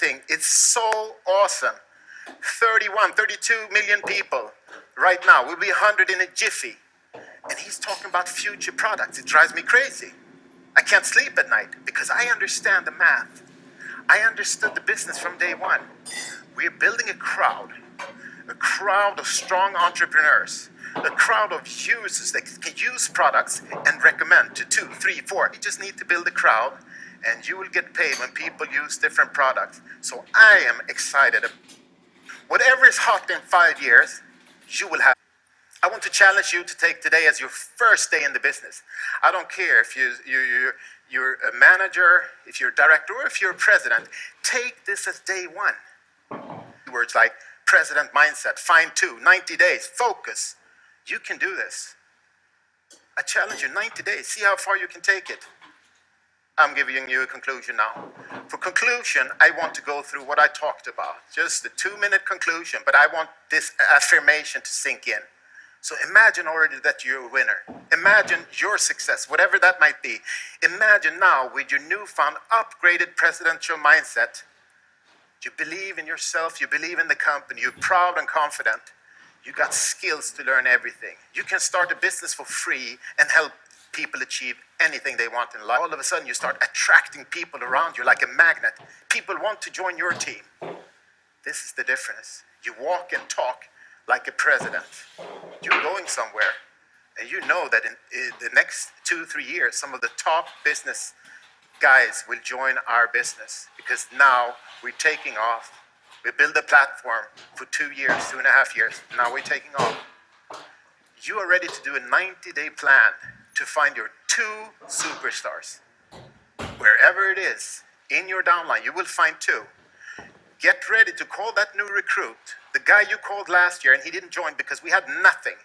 everything. It's so awesome. 32 million people right now. We'll be 100 in a jiffy. And he's talking about future products. It drives me crazy. I can't sleep at night because I understand the math. I understood the business from day one. We're building a crowd of strong entrepreneurs, a crowd of users that can use products and recommend to 2, 3, 4. You just need to build a crowd and you will get paid when people use different products. So I am excited. Whatever is hot in 5 years, you will have. I want to challenge you to take today as your first day in the business. I don't care if you're a manager, if you're a director, or if you're a president. Take this as day one. Words like president mindset, fine tune, 90 days, focus. You can do this. I challenge you, 90 days. See how far you can take it. I'm giving you a conclusion now. For conclusion, I want to go through what I talked about. Just a 2-minute conclusion, but I want this affirmation to sink in. So imagine already that you're a winner. Imagine your success, whatever that might be. Imagine now with your newfound upgraded presidential mindset, you believe in yourself, you believe in the company, you're proud and confident. You got skills to learn everything. You can start a business for free and help people achieve anything they want in life. All of a sudden you start attracting people around you like a magnet. People want to join your team. This is the difference. You walk and talk like a president. You're going somewhere. And you know that in the next 2-3 years, some of the top business guys will join our business because now we're taking off. We build a platform for 2 years, 2.5 years. Now we're taking off. You are ready to do a 90-day plan to find your 2 superstars. Wherever it is, in your downline, you will find 2. Get ready to call that new recruit, the guy you called last year and he didn't join because we had nothing.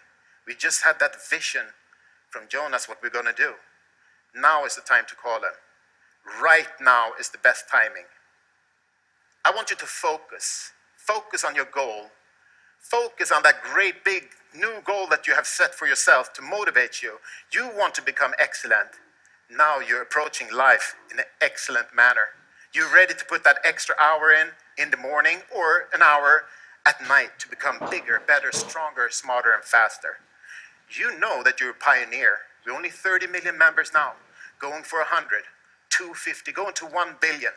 We just had that vision from Jonas what we're going to do. Now is the time to call him. Right now is the best timing. I want you to focus. Focus on your goal. Focus on that great big new goal that you have set for yourself to motivate you. You want to become excellent. Now you're approaching life in an excellent manner. You're ready to put that extra hour in the morning or an hour at night to become bigger, better, stronger, smarter, and faster. You know that you're a pioneer. We're only 30 million members now, going for 100, 250, going to 1 billion.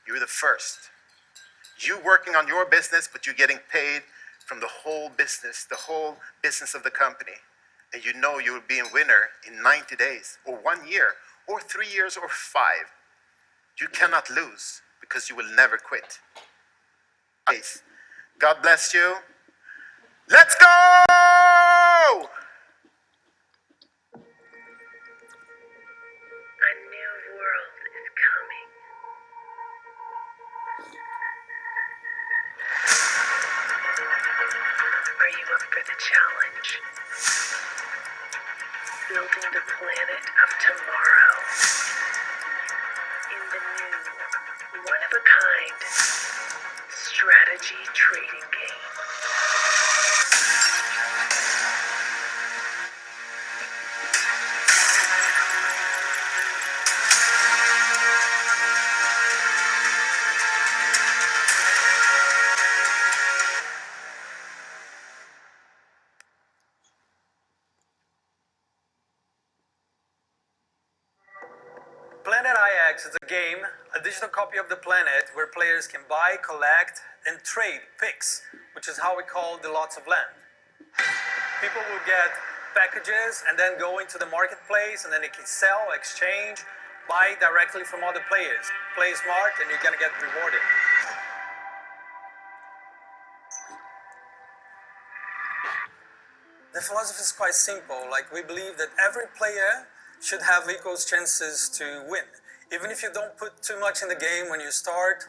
You're the first. You working on your business, but you're getting paid from the whole business of the company. And you know you'll be a winner in 90 days, or 1 year, or 3 years, or 5. You cannot lose because you will never quit. God bless you. Let's go! A new world is coming. Are you up for the challenge? Building the planet of tomorrow in the new, one-of-a-kind strategy trading game. Planet IX is a game, a digital copy of the planet where players can buy, collect, and trade picks, which is how we call the lots of land. People will get packages and then go into the marketplace and then they can sell, exchange, buy directly from other players. Play smart and you're gonna get rewarded. The philosophy is quite simple. Like, we believe that every player should have equal chances to win. Even if you don't put too much in the game when you start,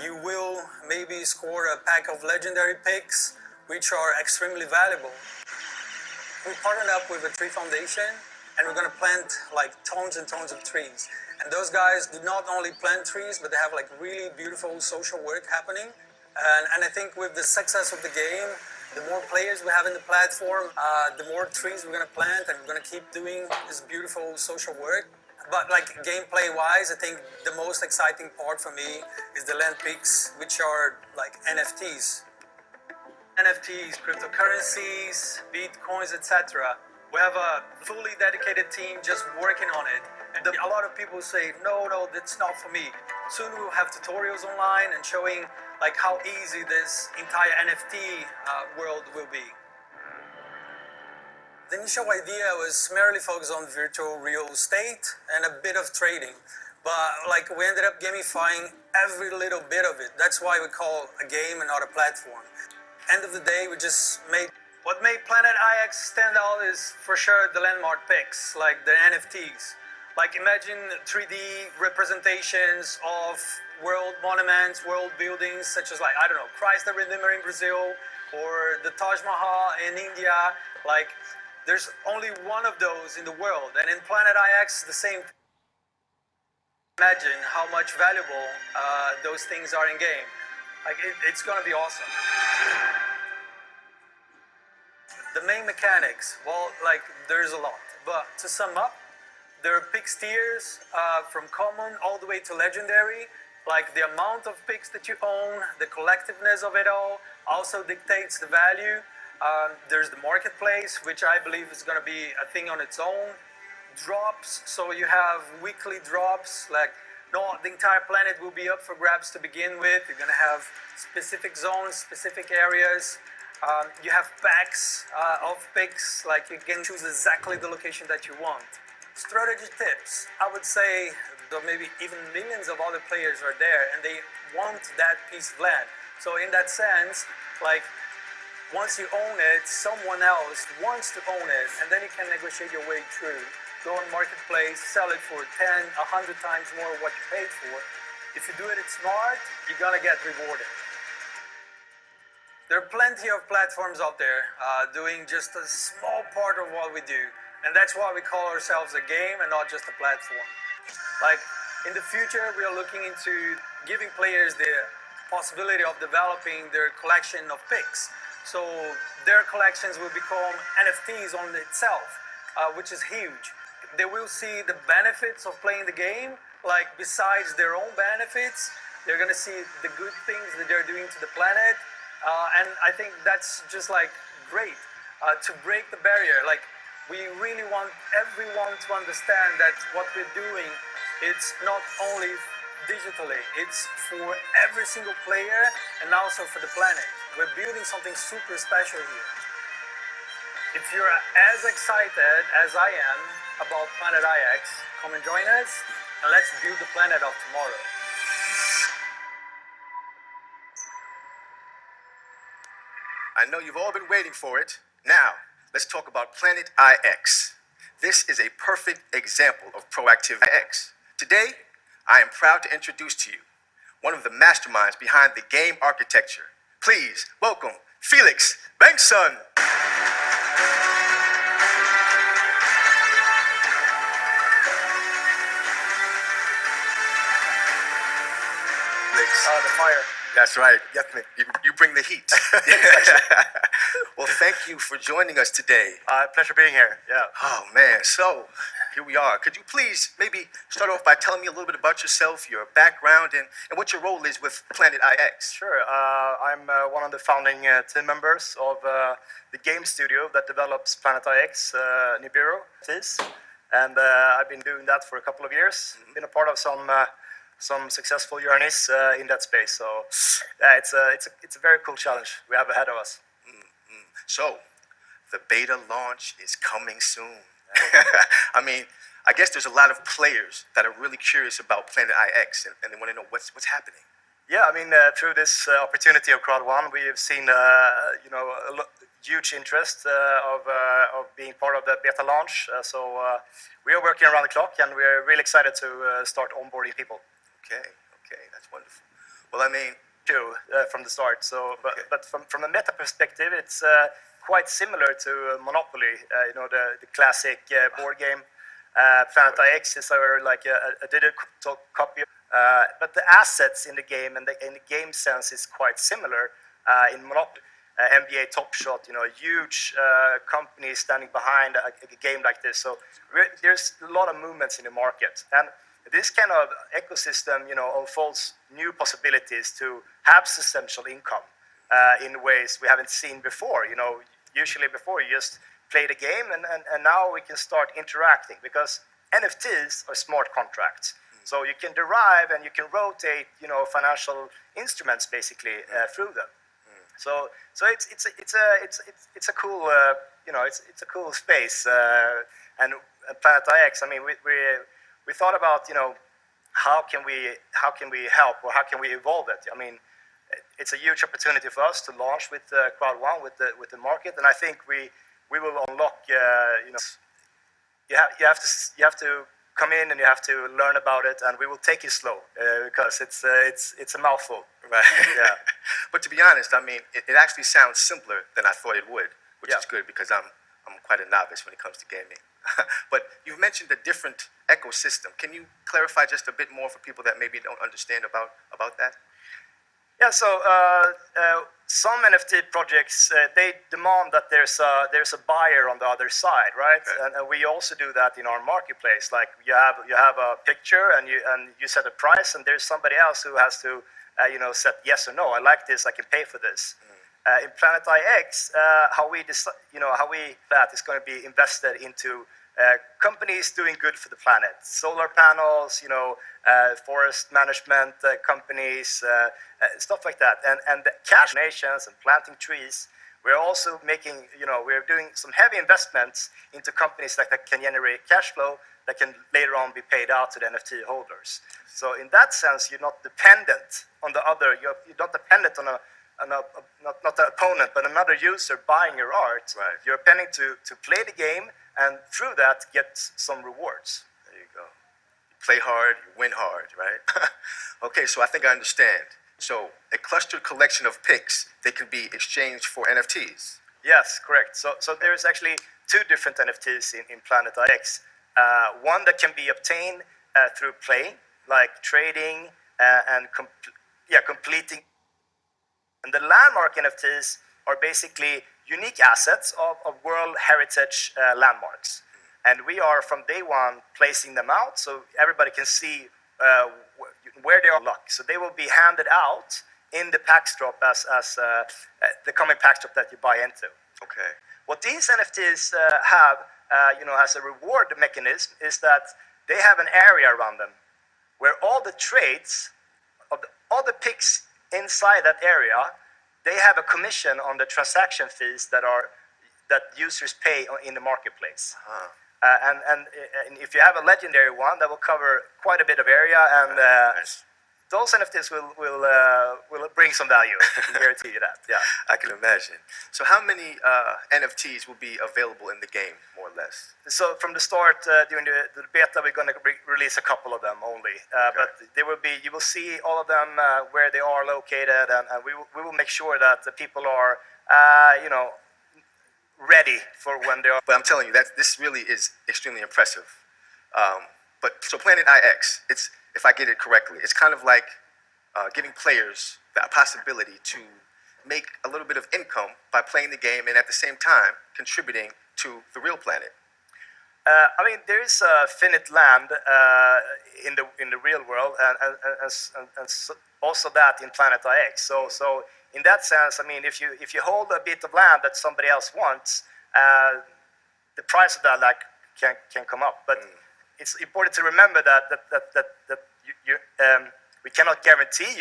you will maybe score a pack of legendary picks, which are extremely valuable. We partnered up with a tree foundation, and we're gonna plant like tons and tons of trees. And those guys do not only plant trees, but they have like really beautiful social work happening. And I think with the success of the game, the more players we have in the platform, the more trees we're gonna plant, and we're gonna keep doing this beautiful social work. But like gameplay-wise, I think the most exciting part for me is the land picks, which are like NFTs. NFTs, cryptocurrencies, bitcoins, etc. We have a fully dedicated team just working on it. And a lot of people say, no, that's not for me. Soon we'll have tutorials online and showing like how easy this entire NFT world will be. The initial idea was merely focused on virtual real estate and a bit of trading. But like we ended up gamifying every little bit of it. That's why we call a game and not a platform. End of the day, we just made... What made Planet IX stand out is for sure the landmark picks, like the NFTs. Like imagine 3D representations of world monuments, world buildings, such as like, I don't know, Christ the Redeemer in Brazil, or the Taj Mahal in India. Like there's only one of those in the world. And in Planet IX, the same. Imagine how much valuable those things are in game. Like it's gonna be awesome. The main mechanics, well, like there's a lot, but to sum up, there are picks tiers from common all the way to legendary. Like the amount of picks that you own, the collectiveness of it all also dictates the value. There's the marketplace, which I believe is gonna be a thing on its own. Drops, so you have weekly drops, like not the entire planet will be up for grabs to begin with. You're gonna have specific zones, specific areas. You have packs of picks, like you can choose exactly the location that you want. Strategy tips, I would say though maybe even millions of other players are there and they want that piece of land. So in that sense, like once you own it, someone else wants to own it, and then you can negotiate your way through. Go on marketplace, sell it for 10, 100 times more what you paid for. If you do it smart, you're gonna get rewarded. There are plenty of platforms out there doing just a small part of what we do. And that's why we call ourselves a game and not just a platform. Like in the future, we are looking into giving players the possibility of developing their collection of picks. So their collections will become NFTs on itself, which is huge. They will see the benefits of playing the game, like besides their own benefits, they're gonna see the good things that they're doing to the planet. And I think that's just like great to break the barrier. Like we really want everyone to understand that what we're doing, it's not only digitally, it's for every single player and also for the planet. We're building something super special here. If you're as excited as I am about Planet IX, come and join us and let's build the planet of tomorrow. I know you've all been waiting for it. Now, let's talk about Planet IX. This is a perfect example of proactive IX. Today, I am proud to introduce to you one of the masterminds behind the game architecture. Please welcome Felix Bengtsson. The fire. That's right. You bring the heat. Well, thank you for joining us today. Pleasure being here. Yeah. Oh, man. So, here we are. Could you please maybe start off by telling me a little bit about yourself, your background, and what your role is with Planet IX? Sure. I'm one of the founding team members of the game studio that develops Planet IX, Nibiru. And I've been doing that for a couple of years. Been a part of some successful journeys in that space. So yeah, it's a very cool challenge we have ahead of us. So, the beta launch is coming soon. I mean, I guess there's a lot of players that are really curious about Planet IX and they want to know what's happening. Yeah, I mean, through this opportunity of CROWD1, we have seen huge interest of being part of the beta launch. So we are working around the clock, and we're really excited to start onboarding people. Okay, that's wonderful. Well, I mean, from the start. So, but from a meta perspective, it's quite similar to Monopoly. The classic board game. Planet IX is a digital copy. But the assets in the game and the game sense is quite similar in Monopoly. NBA Top Shot, a huge company standing behind a game like this. So there's a lot of movements in the market, and this kind of ecosystem, unfolds new possibilities to have substantial income in ways we haven't seen before. Usually before you just play the game, and now we can start interacting because NFTs are smart contracts. So you can derive and you can rotate, financial instruments basically through them. So it's a cool, it's a cool space. And Planetix, I mean, we thought about, how can we help, or how can we evolve it? I mean, it's a huge opportunity for us to launch with CROWD1 with the market, and I think we will unlock. You have to come in and you have to learn about it, and we will take it slow because it's a mouthful. Right. Yeah. But to be honest, I mean, it actually sounds simpler than I thought it would, which is good because I'm quite a novice when it comes to gaming. But you've mentioned a different ecosystem. Can you clarify just a bit more for people that maybe don't understand about that? Yeah, so some NFT projects they demand that there's a buyer on the other side, right? Okay. And we also do that in our marketplace. Like you have a picture and you set a price, and there's somebody else who has to set yes or no. I like this. I can pay for this. In Planetix, how we that is going to be invested into companies doing good for the planet, solar panels, forest management companies, stuff like that, and the cash donations and planting trees. We're also making, we're doing some heavy investments into companies that can generate cash flow that can later on be paid out to the NFT holders. So in that sense, you're not dependent on the other. You're not dependent on not the opponent, but another user buying your art. Right. You're depending to play the game, and through that get some rewards. There you go. You play hard, you win hard, right? Okay, so I think I understand. So a clustered collection of pics, they can be exchanged for NFTs. Yes, correct. So there's actually two different NFTs in Planetix. One that can be obtained through play, like trading and completing. And the landmark NFTs are basically unique assets of World Heritage landmarks. And we are from day one placing them out so everybody can see where they are locked. So they will be handed out in the PAX drop as the coming PAX drop that you buy into. Okay. What these NFTs have, as a reward mechanism, is that they have an area around them where all the trades of all the picks inside that area, they have a commission on the transaction fees that users pay in the marketplace. And if you have a legendary one, that will cover quite a bit of area, and Nice. those NFTs will bring some value. I can guarantee you that. Yeah. I can imagine. So how many NFTs will be available in the game, more or less? So from the start, during the beta, we're going to release a couple of them only. But there will be, you will see all of them where they are located, and we will make sure that the people are, ready for when they are. But I'm telling you, this really is extremely impressive. But so Planet IX, if I get it correctly, it's kind of like giving players the possibility to make a little bit of income by playing the game and at the same time contributing to the real planet. I mean, there is finite land in the real world, and also that in Planet IX. So in that sense, I mean, if you hold a bit of land that somebody else wants, the price of that can come up. But it's important to remember that we cannot guarantee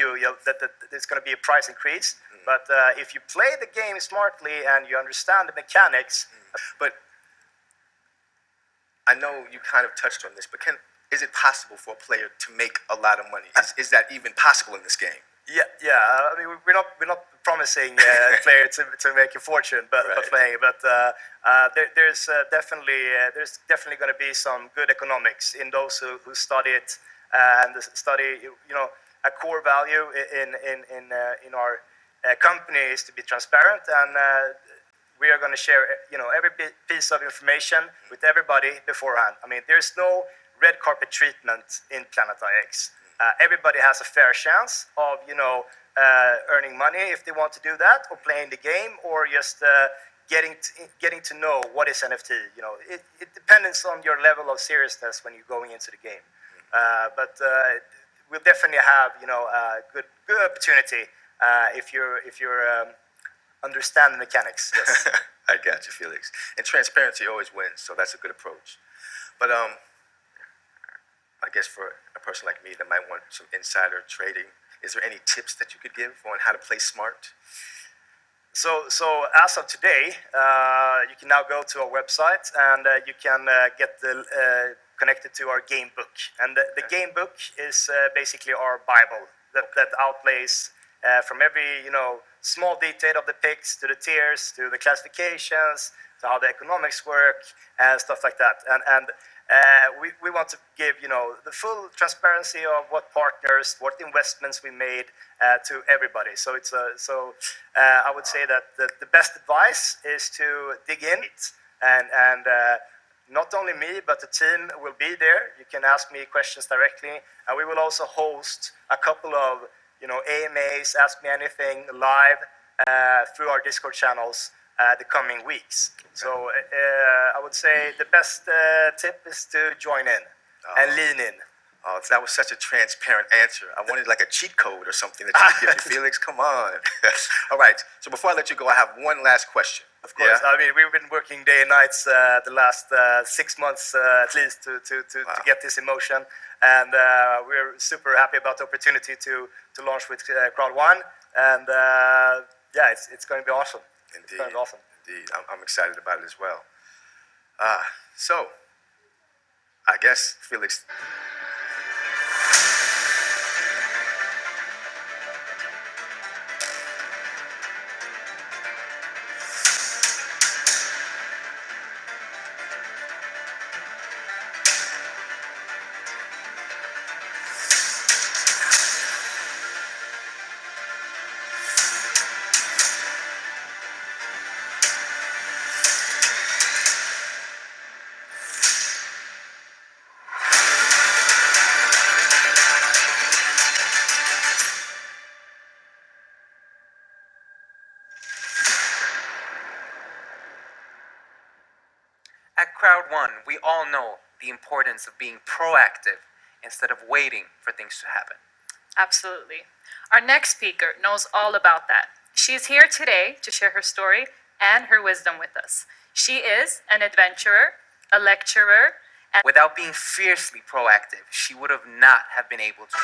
that there's going to be a price increase. But if you play the game smartly and you understand the mechanics, But I know you kind of touched on this, but is it possible for a player to make a lot of money? Is that even possible in this game? Yeah. I mean, we're not promising player to make a fortune, but playing. But there's definitely going to be some good economics in those who study it and study. A core value in our company is to be transparent, and we are going to share every piece of information with everybody beforehand. I mean, there's no red carpet treatment in Planetix. everybody has a fair chance of, earning money if they want to do that, or playing the game, or just getting to know what is NFT. It depends on your level of seriousness when you're going into the game. But we'll definitely have, a good opportunity if you're understand the mechanics. Yes. I got you, Felix. And transparency always wins, so that's a good approach. But I guess for a person like me that might want some insider trading, is there any tips that you could give on how to play smart? So as of today, you can now go to our website and you can get connected to our game book. And the game book is basically our Bible that outlays from every small detail of the picks to the tiers to the classifications to how the economics work and stuff like that. And we want to give the full transparency of what partners, what investments we made to everybody. So it's I would say that the best advice is to dig in and not only me but the team will be there. You can ask me questions directly, and we will also host a couple of AMAs, Ask Me Anything live through our Discord channels the coming weeks. So I would say the best tip is to join in and lean in. Oh, that was such a transparent answer. I wanted like a cheat code or something that you could give me, Felix. Come on. All right. So before I let you go, I have one last question. Of course. Yeah? I mean, we've been working day and nights the last 6 months at least to get this in motion. And we're super happy about the opportunity to launch with CROWD1. And yeah, it's going to be awesome. Indeed. It's going to be awesome. Indeed. I'm excited about it as well. So, I guess, Felix, At CROWD1, we all know the importance of being proactive instead of waiting for things to happen. Absolutely. Our next speaker knows all about that. She's here today to share her story and her wisdom with us. She is an adventurer, a lecturer, and Without being fiercely proactive, she would have not have been able to.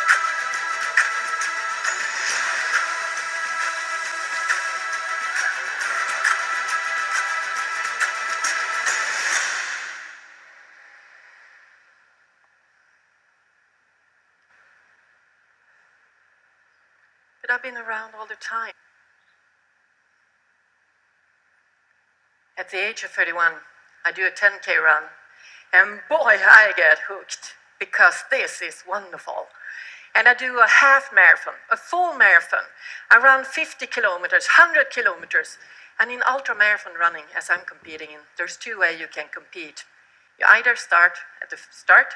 But I've been around all the time. At the age of 31, I do a 10K run, and boy, I get hooked, because this is wonderful. And I do a half marathon, a full marathon. I run 50 kilometers, 100 kilometers. And in ultra marathon running, as I'm competing in, there's two ways you can compete. You either start at the start,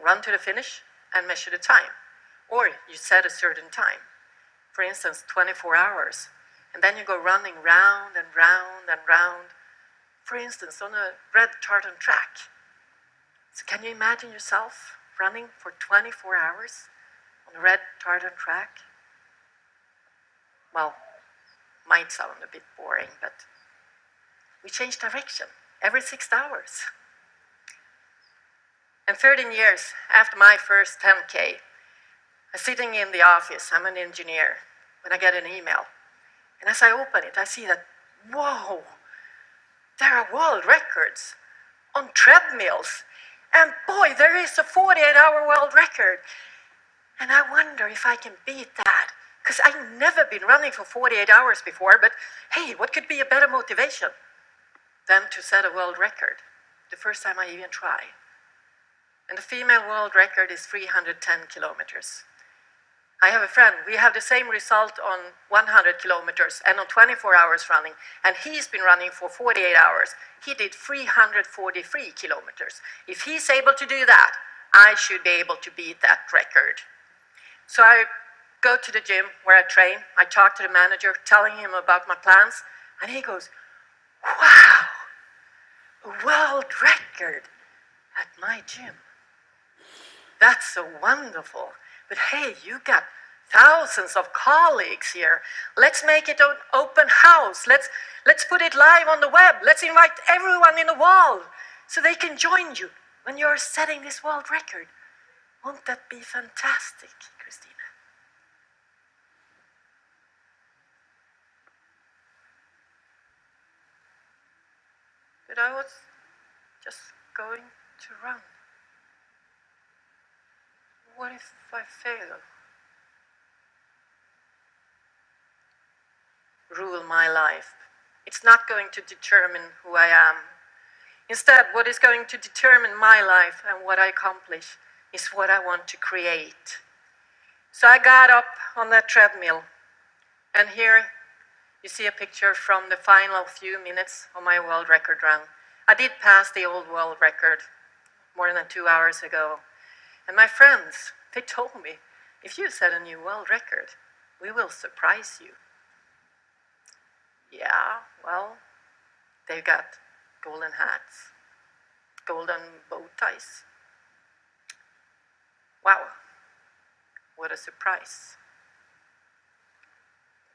run to the finish, and measure the time. Or you set a certain time. For instance, 24 hours. And then you go running round and round and round. For instance, on a red tartan track. So can you imagine yourself running for 24 hours on a red tartan track? Well, might sound a bit boring, but we change direction every 6 hours. And 13 years after my first 10K, I'm sitting in the office, I'm an engineer, when I get an email. And as I open it, I see that, whoa, there are world records on treadmills. And boy, there is a 48-hour world record. And I wonder if I can beat that. Because I've never been running for 48 hours before, but hey, what could be a better motivation than to set a world record? The first time I even try. And the female world record is 310 kilometers. I have a friend, we have the same result on 100 kilometers and on 24 hours running, and he's been running for 48 hours. He did 343 kilometers. If he's able to do that, I should be able to beat that record. So I go to the gym where I train. I talk to the manager, telling him about my plans, and he goes, "Wow, a world record at my gym. That's so wonderful. But hey, you got thousands of colleagues here. Let's make it an open house. Let's put it live on the web. Let's invite everyone in the world so they can join you when you're setting this world record. Won't that be fantastic, Christina?" But I was just going to run. What if I fail? Rule my life. It's not going to determine who I am. Instead, what is going to determine my life and what I accomplish is what I want to create. So I got up on that treadmill, and here you see a picture from the final few minutes of my world record run. I did pass the old world record more than 2 hours ago. And my friends, they told me, if you set a new world record, we will surprise you. Yeah, well, they got golden hats, golden bow ties. Wow, what a surprise.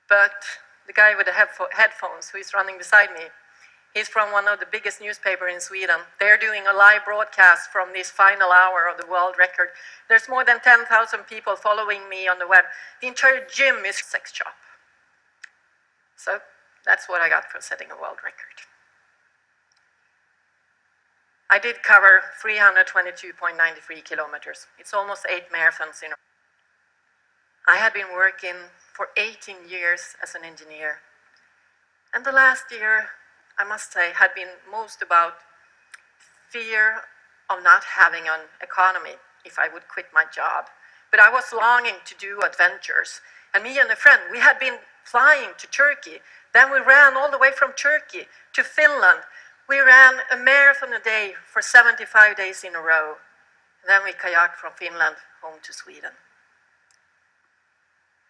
But the guy with the headphones who is running beside me, he's from one of the biggest newspapers in Sweden. They're doing a live broadcast from this final hour of the world record. There's more than 10,000 people following me on the web. The entire gym is a sex shop. So that's what I got for setting a world record. I did cover 322.93 kilometers. It's almost 8 marathons in a row. I had been working for 18 years as an engineer. And the last year, I must say, had been most about fear of not having an economy if I would quit my job. But I was longing to do adventures. And me and a friend, we had been flying to Turkey. Then we ran all the way from Turkey to Finland. We ran a marathon a day for 75 days in a row. And then we kayaked from Finland home to Sweden.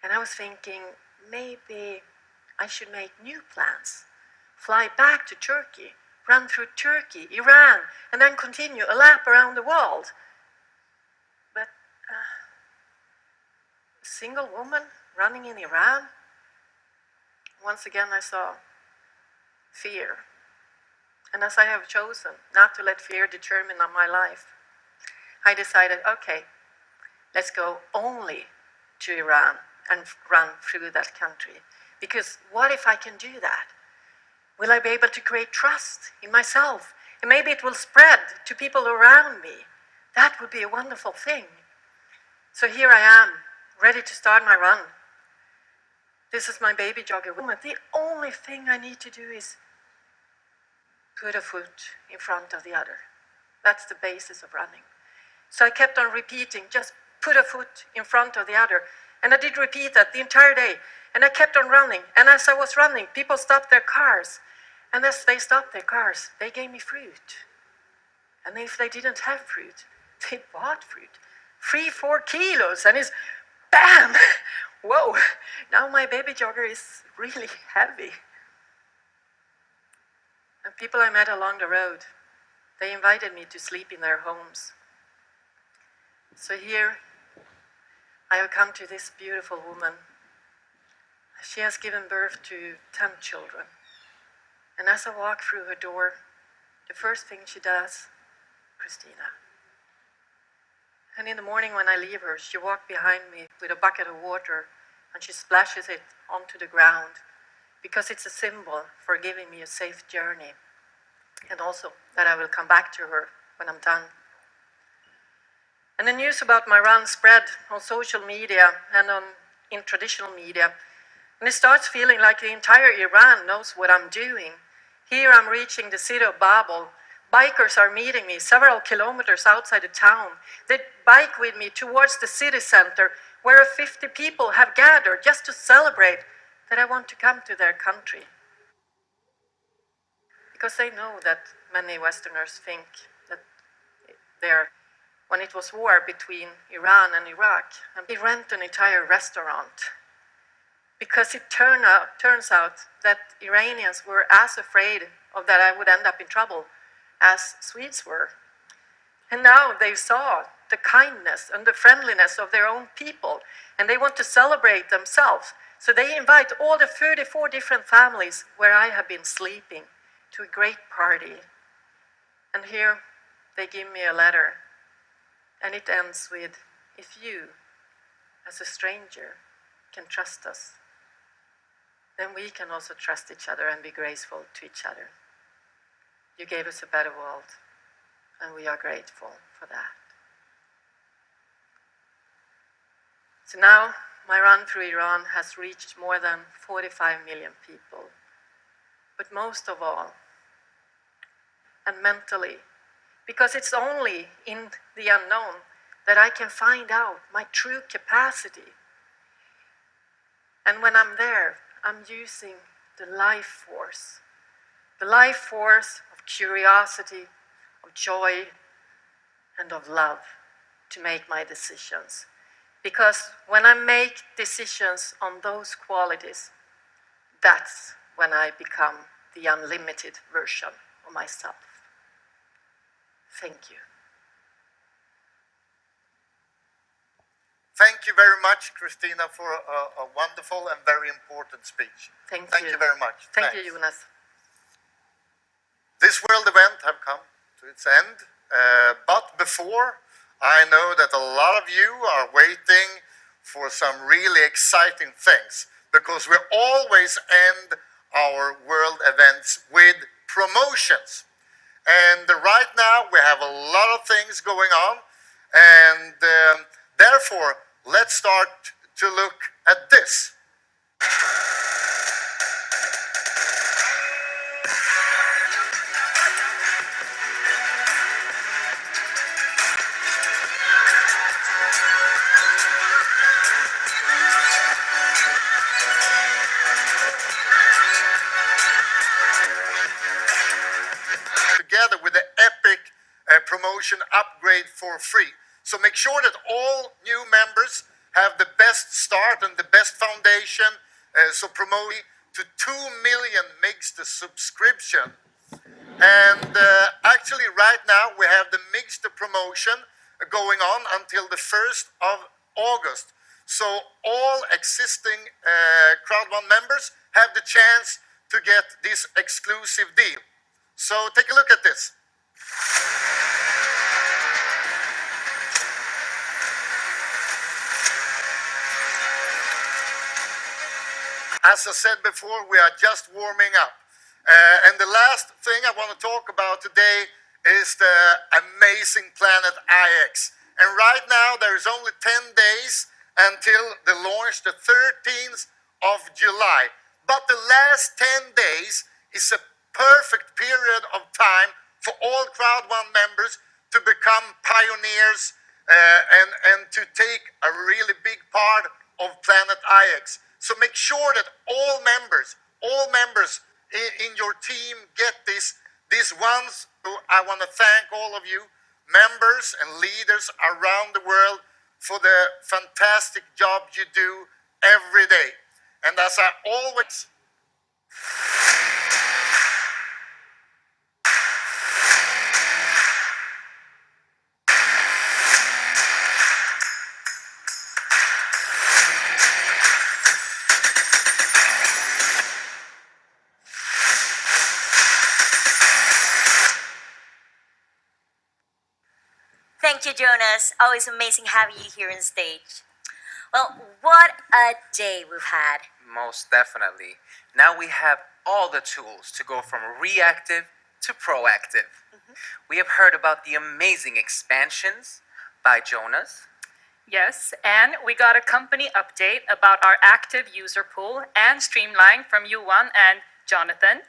And I was thinking, maybe I should make new plans. Fly back to Turkey, run through Turkey, Iran, and then continue a lap around the world. But a single woman running in Iran? Once again I saw fear. And as I have chosen not to let fear determine my life, I decided, okay, let's go only to Iran and run through that country. Because what if I can do that? Will I be able to create trust in myself? And maybe it will spread to people around me. That would be a wonderful thing. So here I am, ready to start my run. This is my baby jogger. The only thing I need to do is put a foot in front of the other. That's the basis of running. So I kept on repeating, just put a foot in front of the other. And I did repeat that the entire day. And I kept on running. And as I was running, people stopped their cars. And as they stopped their cars, they gave me fruit. And if they didn't have fruit, they bought fruit. 3-4 kilos. And it's bam! Whoa! Now my baby jogger is really heavy. And people I met along the road, they invited me to sleep in their homes. So here I have come to this beautiful woman. She has given birth to 10 children. And as I walk through her door, the first thing she does, Christina. And in the morning when I leave her, she walks behind me with a bucket of water and she splashes it onto the ground because it's a symbol for giving me a safe journey and also that I will come back to her when I'm done. And the news about my run spread on social media and in traditional media. And it starts feeling like the entire Iran knows what I'm doing. Here I'm reaching the city of Babel. Bikers are meeting me several kilometers outside the town. They bike with me towards the city center where 50 people have gathered just to celebrate that I want to come to their country. Because they know that many Westerners think that they're when it was war between Iran and Iraq, and we rent an entire restaurant because it turns out that Iranians were as afraid of that I would end up in trouble as Swedes were. And now they saw the kindness and the friendliness of their own people, and they want to celebrate themselves. So they invite all the 34 different families where I have been sleeping to a great party. And here they give me a letter, and it ends with, if you, as a stranger, can trust us, then we can also trust each other and be graceful to each other. You gave us a better world, and we are grateful for that. So now, my run through Iran has reached more than 45 million people. But most of all, and mentally, because it's only in the unknown that I can find out my true capacity. And when I'm there, I'm using the life force of curiosity, of joy, and of love to make my decisions. Because when I make decisions on those qualities, that's when I become the unlimited version of myself. Thank you. Thank you very much, Christina, for a wonderful and very important speech. Thank you very much. Thank Thanks. you, Jonas. This world event have come to its end, but before, I know that a lot of you are waiting for some really exciting things, because we always end our world events with promotions. And right now we have a lot of things going on, and therefore let's start to look at this. Together with the epic promotion upgrade for free. So make sure that all new members have the best start and the best foundation. So promote to 2 million makes the subscription. And actually right now we have the mixed promotion going on until the 1st of August. So all existing CROWD1 members have the chance to get this exclusive deal. So take a look at this. As I said before, we are just warming up. And the last thing I want to talk about today is the amazing Planet IX. And right now there is only 10 days until the launch, the 13th of July. But the last 10 days is a perfect period of time for all CROWD1 members to become pioneers and to take a really big part of Planet IX. So make sure that all members in your team get this. This once, I want to thank all of you, members and leaders around the world, for the fantastic job you do every day. And as I always... Thank you, Jonas. Always amazing having you here on stage. Well, what a day we've had. Most definitely. Now we have all the tools to go from reactive to proactive. We have heard about the amazing expansions by Jonas. Yes, and we got a company update about our active user pool and Streamline from Johan and Jonathan.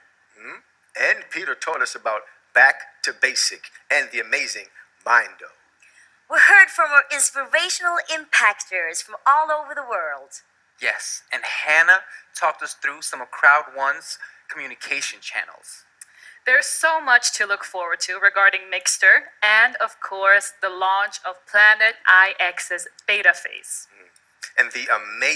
And Peter taught us about back to basic and the amazing Mindo. We heard from our inspirational impactors from all over the world. Yes, and Hannah talked us through some of CROWD1's communication channels. There's so much to look forward to regarding Mixter and, of course, the launch of Planet IX's beta phase. And the amazing